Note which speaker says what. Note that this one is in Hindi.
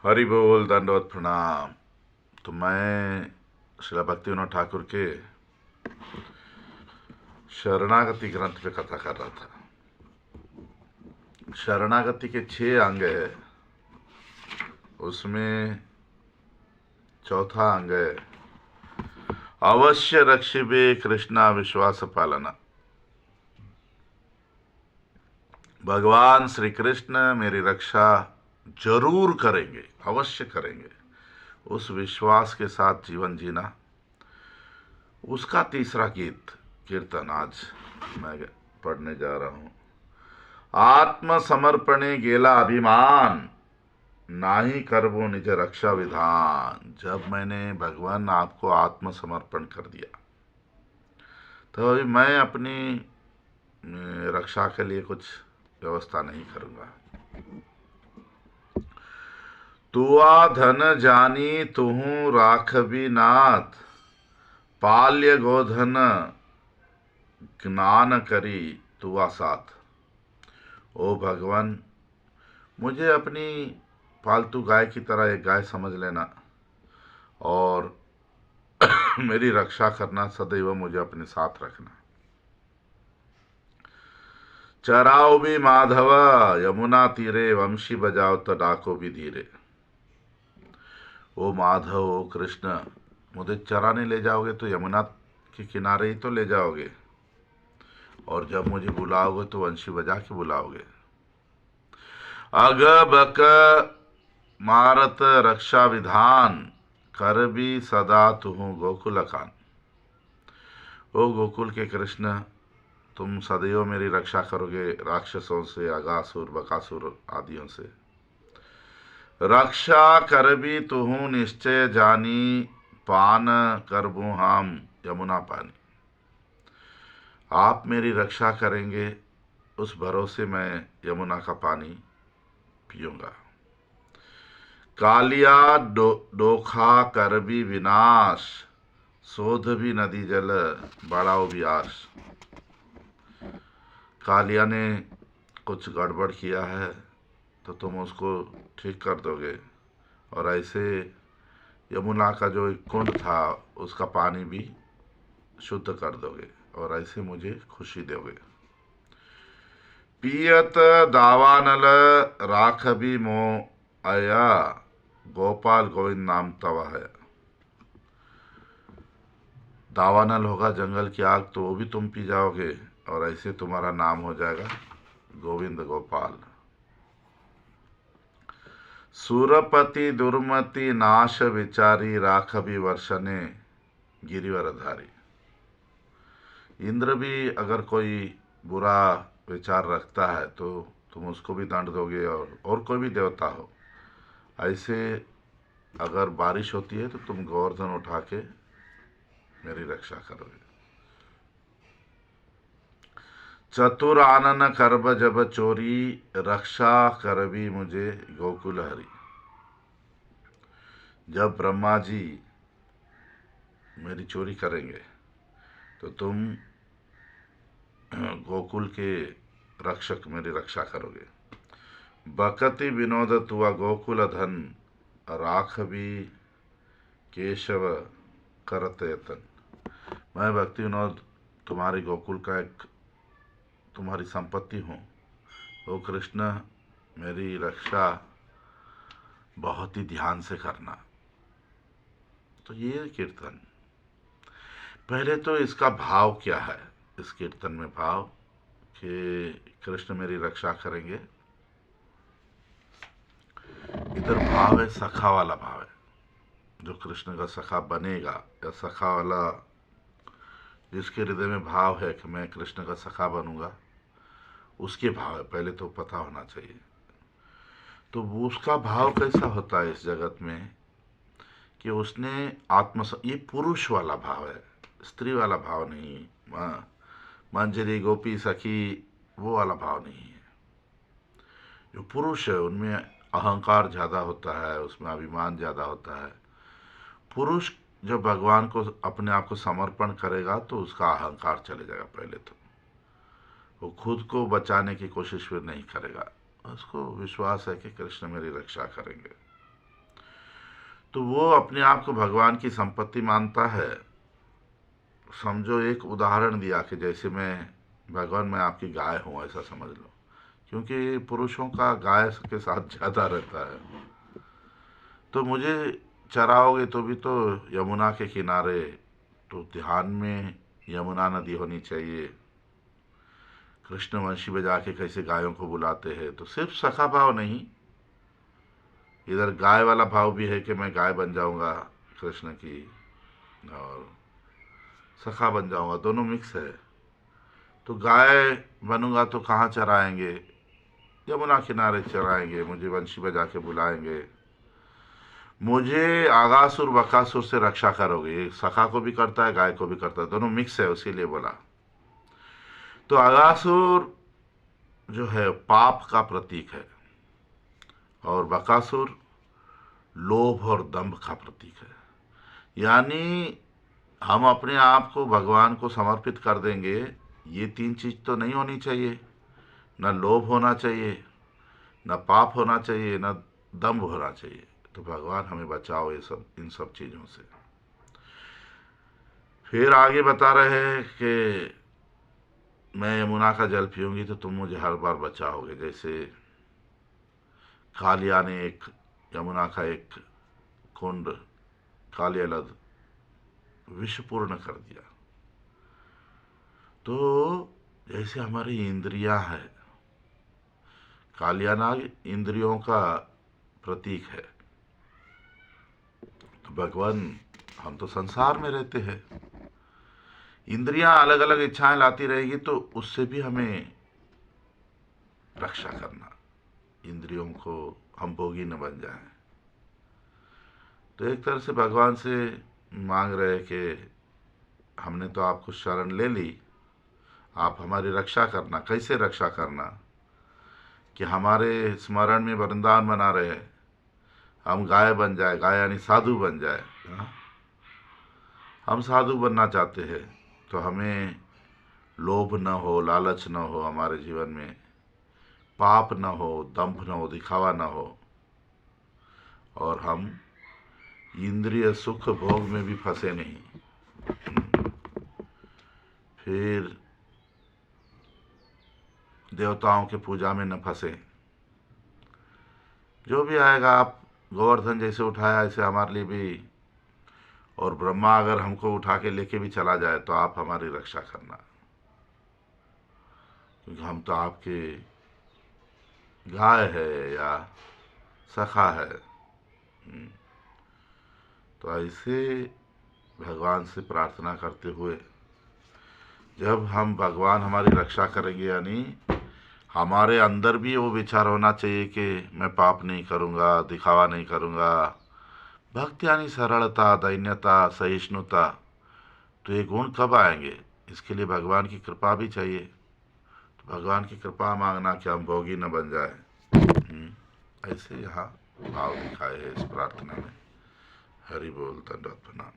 Speaker 1: हरि बोल, दंडवत प्रणाम। तो मैं श्रील भक्तिविनोद ठाकुर के शरणागति ग्रंथ पे कथा कर रहा था। शरणागति के 6 अंग है, उसमें चौथा अंग है अवश्य रक्षिबे कृष्णा विश्वास पालना। भगवान श्री कृष्ण मेरी रक्षा जरूर करेंगे, अवश्य करेंगे। उस विश्वास के साथ जीवन जीना, उसका तीसरा कीर्तन आज मैं पढ़ने जा रहा हूं। आत्मसमर्पणे गेला अभिमान, नाही करबो निज रक्षा विधान। जब मैंने भगवान आपको आत्मसमर्पण कर दिया तो अभी मैं अपनी रक्षा के लिए कुछ व्यवस्था नहीं करूंगा। तुआ धन जानी तुहू राखबी नाथ, पाल्य गोधन ज्ञान करी तुआ साथ। ओ भगवान, मुझे अपनी पालतू गाय की तरह एक गाय समझ लेना और मेरी रक्षा करना, सदैव मुझे अपने साथ रखना। चराओ भी माधव यमुना तीरे, वंशी बजाओ तो डाको भी धीरे। ओ माधव, ओ कृष्ण, मुझे चराने ले जाओगे तो यमुना के किनारे ही तो ले जाओगे, और जब मुझे बुलाओगे तो वंशी बजा के बुलाओगे। अग बक मारत रक्षा विधान, कर भी सदा तुहू गोकुल खान। ओ गोकुल के कृष्ण, तुम सदैव मेरी रक्षा करोगे राक्षसों से, अगासुर बकासुर आदियों से। रक्षा कर भी तुहू निश्चय जानी, पान करबू हम यमुना पानी। आप मेरी रक्षा करेंगे, उस भरोसे मैं यमुना का पानी पीऊंगा। कालिया डोखा कर भी विनाश, शोध भी नदी जल बढ़ाओ भी आश। कालिया ने कुछ गड़बड़ किया है तो तुम उसको ठीक कर दोगे, और ऐसे यमुना का जो एक कुंड था उसका पानी भी शुद्ध कर दोगे, और ऐसे मुझे खुशी दोगे। पियत दावानल राख भी मो आया, गोपाल गोविंद नाम तवा है। दावानल होगा जंगल की आग, तो वो भी तुम पी जाओगे, और ऐसे तुम्हारा नाम हो जाएगा गोविंद गोपाल। सुरपति दुर्मति नाश विचारी, राख भी वर्षने गिरिवरधारी। इंद्र भी अगर कोई बुरा विचार रखता है तो तुम उसको भी दंड दोगे, और कोई भी देवता हो। ऐसे अगर बारिश होती है तो तुम गोवर्धन उठा के मेरी रक्षा करोगे। चतुर आनन करब जब चोरी, रक्षा करबी मुझे गोकुल हरि। जब ब्रह्मा जी मेरी चोरी करेंगे तो तुम गोकुल के रक्षक मेरी रक्षा करोगे। बकति विनोद तुआ गोकुल धन, राख भी केशव करत यतन। मैं भक्ति विनोद तुम्हारी गोकुल का एक तुम्हारी संपत्ति हूँ। ओ कृष्ण, मेरी रक्षा बहुत ही ध्यान से करना। तो ये कीर्तन, पहले तो इसका भाव क्या है। इस कीर्तन में भाव कि कृष्ण मेरी रक्षा करेंगे, इधर भाव है सखा वाला भाव है। जो कृष्ण का सखा बनेगा, या सखा वाला जिसके हृदय में भाव है कि मैं कृष्ण का सखा बनूंगा, उसके भाव है, पहले तो पता होना चाहिए। तो वो उसका भाव कैसा होता है इस जगत में कि उसने ये पुरुष वाला भाव है, स्त्री वाला भाव नहीं। मंजरी गोपी सखी वो वाला भाव नहीं है। जो पुरुष है उनमें अहंकार ज़्यादा होता है, उसमें अभिमान ज़्यादा होता है। पुरुष जब भगवान को अपने आप को समर्पण करेगा तो उसका अहंकार चले जाएगा। पहले तो वो खुद को बचाने की कोशिश फिर नहीं करेगा, उसको विश्वास है कि कृष्ण मेरी रक्षा करेंगे। तो वो अपने आप को भगवान की संपत्ति मानता है। समझो एक उदाहरण दिया कि जैसे भगवान मैं आपकी गाय हूँ ऐसा समझ लो, क्योंकि पुरुषों का गाय के साथ ज़्यादा रहता है। तो मुझे चराओगे तो भी तो यमुना के किनारे, तो ध्यान में यमुना नदी होनी चाहिए। कृष्ण वंशी बजा के कैसे गायों को बुलाते हैं, तो सिर्फ सखा भाव नहीं, इधर गाय वाला भाव भी है कि मैं गाय बन जाऊंगा कृष्ण की, और सखा बन जाऊंगा, दोनों मिक्स है। तो गाय बनूंगा तो कहाँ चराएंगे? यमुना किनारे चराएंगे, मुझे वंशी बजा के बुलाएंगे। मुझे आगासुर बकासुर से रक्षा करोगे, ये सखा को भी करता है गाय को भी करता है, दोनों मिक्स है, उसी लिए बोला। तो आगासुर जो है पाप का प्रतीक है, और बकासुर लोभ और दंभ का प्रतीक है। यानी हम अपने आप को भगवान को समर्पित कर देंगे, ये तीन चीज तो नहीं होनी चाहिए, न लोभ होना चाहिए, न पाप होना चाहिए, न दंभ होना चाहिए। तो भगवान हमें बचाओ ये सब, इन सब चीजों से। फिर आगे बता रहे हैं कि मैं यमुना का जल पीऊंगी तो तुम मुझे हर बार बचाओगे। जैसे कालिया ने एक यमुना का एक कुंड कालियालद विषपूर्ण कर दिया। तो जैसे हमारी इंद्रियां है, कालियानाग इंद्रियों का प्रतीक है। तो भगवान, हम तो संसार में रहते हैं, इंद्रियां अलग अलग इच्छाएं लाती रहेगी, तो उससे भी हमें रक्षा करना, इंद्रियों को हम भोगी न बन जाएं। तो एक तरह से भगवान से मांग रहे कि हमने तो आपको शरण ले ली, आप हमारी रक्षा करना। कैसे रक्षा करना? कि हमारे स्मरण में वृंदावन बना रहे, हम गाय बन जाए, गाय यानी साधु बन जाए। हाँ? हम साधु बनना चाहते हैं, तो हमें लोभ न हो, लालच न हो हमारे जीवन में, पाप न हो, दंभ न हो, दिखावा न हो, और हम इंद्रिय सुख भोग में भी फंसे नहीं। फिर देवताओं के पूजा में न फंसे। जो भी आएगा, आप गोवर्धन जैसे उठाया ऐसे हमारे लिए भी, और ब्रह्मा अगर हमको उठा के लेके भी चला जाए तो आप हमारी रक्षा करना, क्योंकि हम तो आपके गाय है या सखा है। तो ऐसे भगवान से प्रार्थना करते हुए, जब हम भगवान हमारी रक्षा करेंगे, यानी हमारे अंदर भी वो विचार होना चाहिए कि मैं पाप नहीं करूँगा, दिखावा नहीं करूँगा। भक्ति यानी सरलता, दैन्यता, सहिष्णुता। तो ये गुण कब आएंगे? इसके लिए भगवान की कृपा भी चाहिए। तो भगवान की कृपा मांगना कि हम भोगी न बन जाए। ऐसे यहाँ भाव दिखाए हैं इस प्रार्थना में। हरि बोल, दंडवत प्रणाम।